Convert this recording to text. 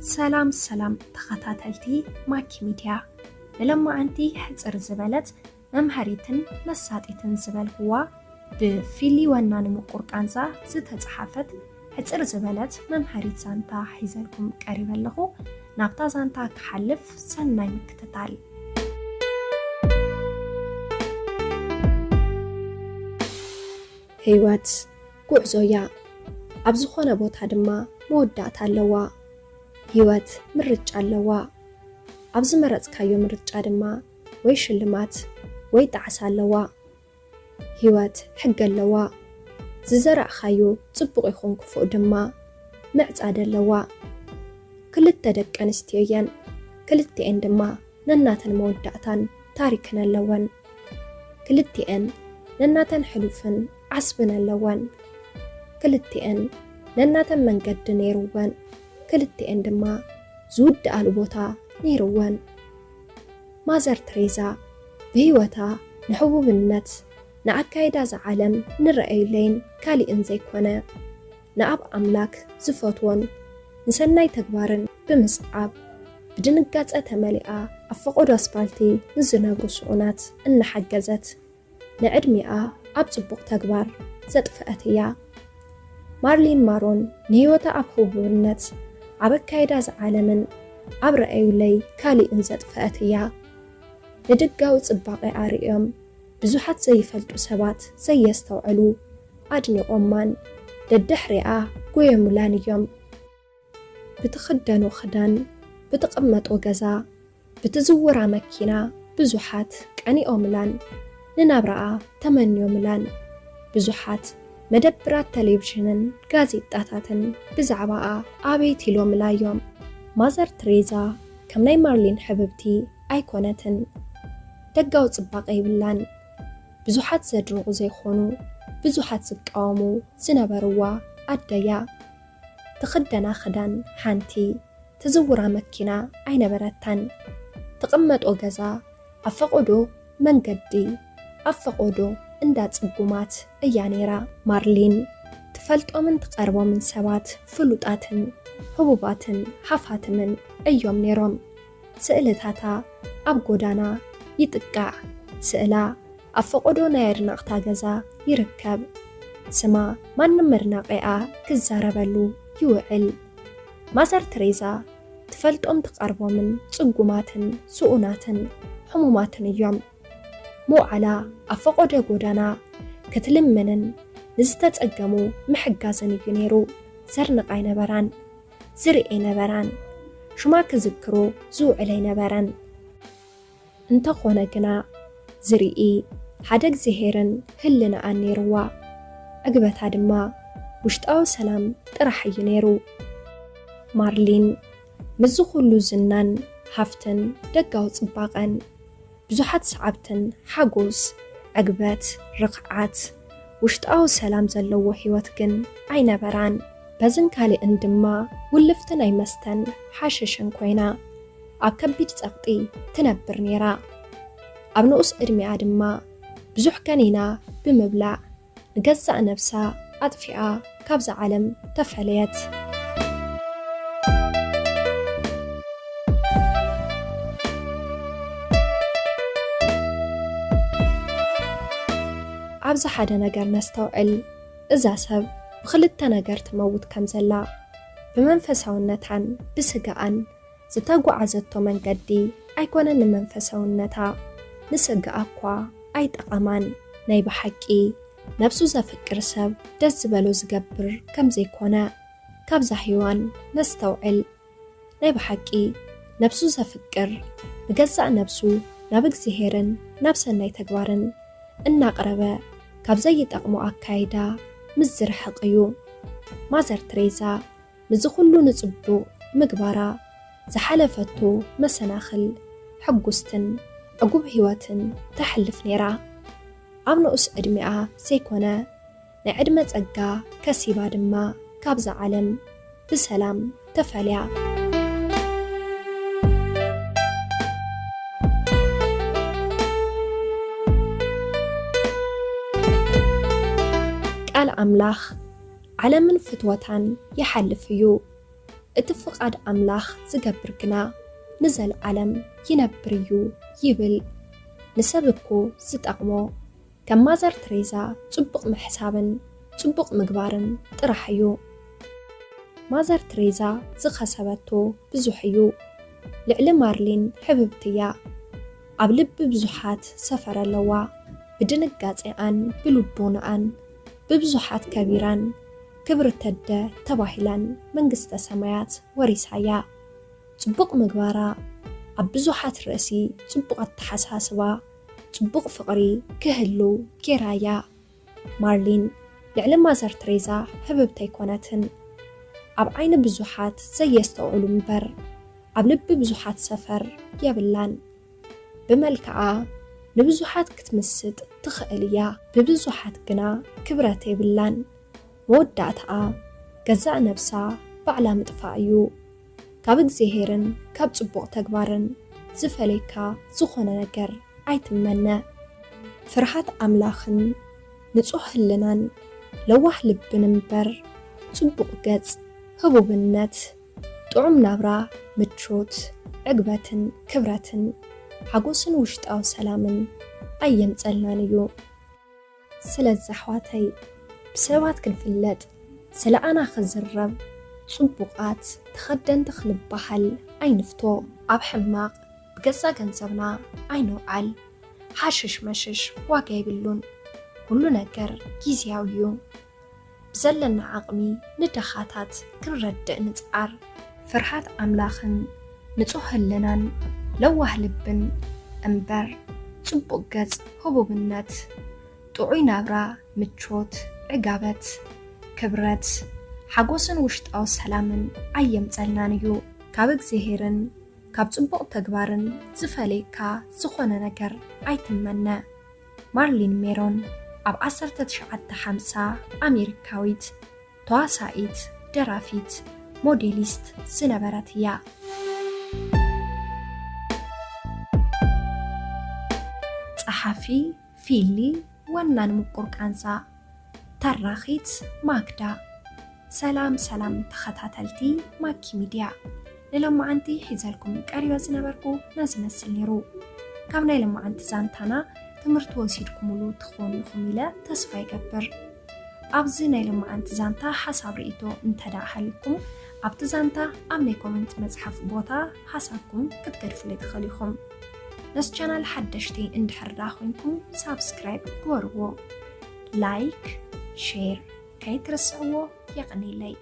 سلام تخاتاتلتي ماكي ميديا لما أنتي حزر زبالت ممهريتن نساتيتن زبال هو بفيلي ونان مقرقانزا زتتصحفت حزر زبالت ممهريت زانتا حيزلكم قريبا له نابتا زانتا كحلف سناي مكتتال هيوات ጉዕዞያ ኣብ ዝኾነ ቦታ ድማ መወዳእታ ኣለዋ ህይወት ምርጫ ኣለዋ ኣብ ዝመረጽካዮ ምርጫ ድማ ወይ ሽልማት ወይ ጣዕሳ ኣለዋ ህይወት ሕጊ ኣለዋ ዝዘራእኻዮ ጽቡቕ ይኹን ክፉእ ድማ ምዕጻድ ኣለዋ ክልተ ደቂ ኣንስትዮ እየን ክልቲአን ድማ ነናተን መወዳእታን ታሪክን ኣለወን ክልቲአን ነናተን ሕሉፍን ዓስብን ኣለወን ክልቲአን ነናተን መንገዲ ነይሩወን ክልቲአን ድማ ዝውድኣሉ ቦታ ነይሩወን ማዘር ተሬዛ ብህይወታ ንሕቡብነት ንኣካይዳ ዝዓለም ንረአዩለይን ካሊእን ዘይኮነ ንኣብ ኣምላክ ዝፈትዎን ንሰናይ ተግባርን ብምስዓብ ብድንጋጸ ተመሊኣ ኣብ ፈቆዶ ኣስፋልቲ ንዝነብሩ ስዑናት እናሓገዘት ንዕድሚኣ ኣብ ጽቡቕ ተግባር ዘጥፍአት እያ ማርሊን ማሮን ንህይወታ ኣብ ሕቡብነት ኣብ ኣካይዳ ዝዓለምን ኣብ ረአዩለይ ካሊእን ዘጥፍአት እያ ንድጋዊ ጽባቐ ኣርእዮም ብዙሓት ዘይፈልጡ ሰባት ዘየስተውዕሉ ኣድኒቖማን ደድሕሪኣ ጎየሙላን እዮም ብትኽደኖ ክዳን ብትቕመጦ ገዛ ብትዝውራ መኪና ብዙሓት ቀኒኦምላን ንናብራኣ ተመንዮምላን ብዙሓት መደብራት ቴሌቪዥንን ጋዜጣታትን ብዛዕባኣ ኣበይት ኢሎምላዮም ማዘር ተሬዛ ከም ናይ ማርሊን ሕብብቲ ኣይኮነትን ደጋዊ ጽባቐ ይብላን ብዙሓት ዘድንቑ ዘይኾኑ ብዙሓት ዝቃወሙ ዝነበርዋ ኣደያ ትኽደና ክዳን ሓንቲ ትዝውራ መኪና ኣይነበረታን ትቕመጦ ገዛ ኣብ ፈቆዶ መንገዲ ኣብ ፈቆዶ እንዳጽጉማት እያ ነይራ ማርሊን ትፈልጦምን ትቐርቦምን ሰባት ፍሉጣትን ሕቡባትን ሓፋትምን እዮም ነይሮም ስእልታታ ኣብ ጎዳና ይጥቃዕ ስእላ ኣብ ፈቆዶ ናይ ኣድናቕታ ገዛ ይርከብ ስማ ማንም መድናቂኣ ክዛረበሉ ይውዕል ማዘር ተሬዛ ትፈልጦም ትቐርቦምን ጽጉማትን ስኡናትን ሕሙማትን እዮም ሞዓላ ኣብ ፈቆዶ ጎዳና ክትልምንን ንዝተጸገሙ ምሕጋዝን እዩ ነይሩ ዘርንቓይ ነበራን ዝርኤ ነበራን ሽማ ክዝክሮ ዝውዕል ኣይነበረን እንተኾነ ግና ዝርኢ ሓደ እግዚኣብሔርን ህልናኣን ነይርዋ ዕግበታ ድማ ውሽጣዊ ሰላም ጥራሕ እዩ ነይሩ ማርሊን ምዝ ኩሉ ዝናን ሃፍትን ደጋዊ ጽባቐን ብዙሓት ሰዓብትን ሓጎስ ዕግበት ርኽዓት ውሽጣዊ ሰላም ዘለዎ ህይወት ግን ኣይነበራን በዝን ካሊእን ድማ ውልፍቲ ናይ መስተን ሓሸሽን ኮይና ኣብ ከቢድ ጸቕጢ ትነብር ነይራ ኣብ ንኡስ ዕድሚኣ ድማ ብዙሕ ከኒና ብምብላዕ ንገዛእ ነብሳ ኣጥፊኣ ካብዚ ዓለም ተፈለየት ኣብዚ ሓደ ነገር ነስተውዕል እዛ ሰብ ብኽልተ ነገር ትመውት ከም ዘላ ብመንፈሳውነታን ብስጋኣን ዝተጓዓዘቶ መንገዲ ኣይኮነን ንመንፈሳውነታ ንስጋኣ እኳ ኣይጠቐማን ናይ ብሓቂ ነብሱ ዘፍቅር ሰብ ደስ ዝበሎ ዝገብር ከም ዘይኮነ ካብዛ ሂዋን ነስተውዕል ናይ ብሓቂ ነብሱ ዘፍቅር ንገዛእ ነብሱ ናብ እግዚኣብሔርን ናብ ሰናይ ተግባርን እናቕረበ ካብ ዘይጠቕሞ ኣካይዳ ምስ ዝርሕቕ እዩ ማዘር ተሬዛ ንዚ ኩሉ ንጽቡቕ ምግባራ ዝሓለፈቶ መሰናኽል ሕጉስትን ዕጉብ ህይወትን ተሕልፍ ነይራ ኣብ ንኡስ ዕድሚኣ ዘይኮነ ናይ ዕድመ ጸጋ ከሲባ ድማ ካብዛ ዓለም ብሰላም ተፈልያ ቃል ኣምላኽ ዓለምን ፍትወታን ይሓልፍ እዩ اتفقاد أملاخ زقبرقنا نزل عالم ينبريو يبل نسبكو زتقمو كم مازر تريزا تطبق محسابن تطبق مقبارن ترحيو مازر تريزا زخسبتو بزوحيو لعل مارلين حببتيا عبلب بزوحات سفر اللوا بدنقاطعان بلبونان ببزوحات كبيران كبر التدى تباهلان منقسط سمايات وريسايا تطبق مقبارا عبزوحات رأسي تطبق التحساسبا تطبق فقري كهلو كيرايا مارلين لعل مازر تريزا حببتي كونتن عب عين بزوحات زي يستوعلو مبر عب لب بزوحات سفر يابلان بملكعا نبزوحات كتمسد تخيليا ببزوحات قنا كبراتي بلان مودعتها قزع نفسها بعلا متفاعيو كابك زهيرن كاب تبوق تقبارن زفليكا زخونا نقر عيتمنى فرحات أملاخن نصوح لنان لوح لبن مبر تبوق قز هبو بنت طعم نابرا متشوت عقبة كبرة حقوسن وشت أو سلامن أيام تسألنانيو سلا زحواتي بسبات كنفلت سلا أنا خزرب صبقات تخدن تخلب بحل أينفتو أب حماق بقصة كنسبنا أينو عل حاشش مشش واقعي باللون كلو نكر كيزياويو بزلنا عقمي ندخاتات كنرد نتقار فرحات أملاخن نتوه لنان لوه لبن أمبر صبق قز هبو بنت طعوي نابرا متشوت عقابت كبرت حقوسن وشت أو سلامن أيام تسألنانيو كابك زهيرن كاب صبق تقبارن زفليكا زخونا نقر عيتمنى مارلين ميرون أب 1950 أمريكاويت تواسايت درافيت موديليست سنبراتيا صحفي فيلي ونان مقرقانزا تراخيت ماكدا سلام تخاتاتلتي ماكي ميديا لما أنتي حيزالكم كاريو زنبركو نازمسل نيرو كامنا لما أنت زانتانا تمرت وسيدكم ولو تخون لكم إلى تسفى يكبر أبزينا لما أنت زانتا حساب رئيتو انتداها لكم أبت زانتا أمني كومنت مزحف بوتا حسابكم كتقرفوا لدخليكم نس channel حدشتي اندحر داخلكم سابسكرايب قوربو لايك شير كي ترسعوه يغني لي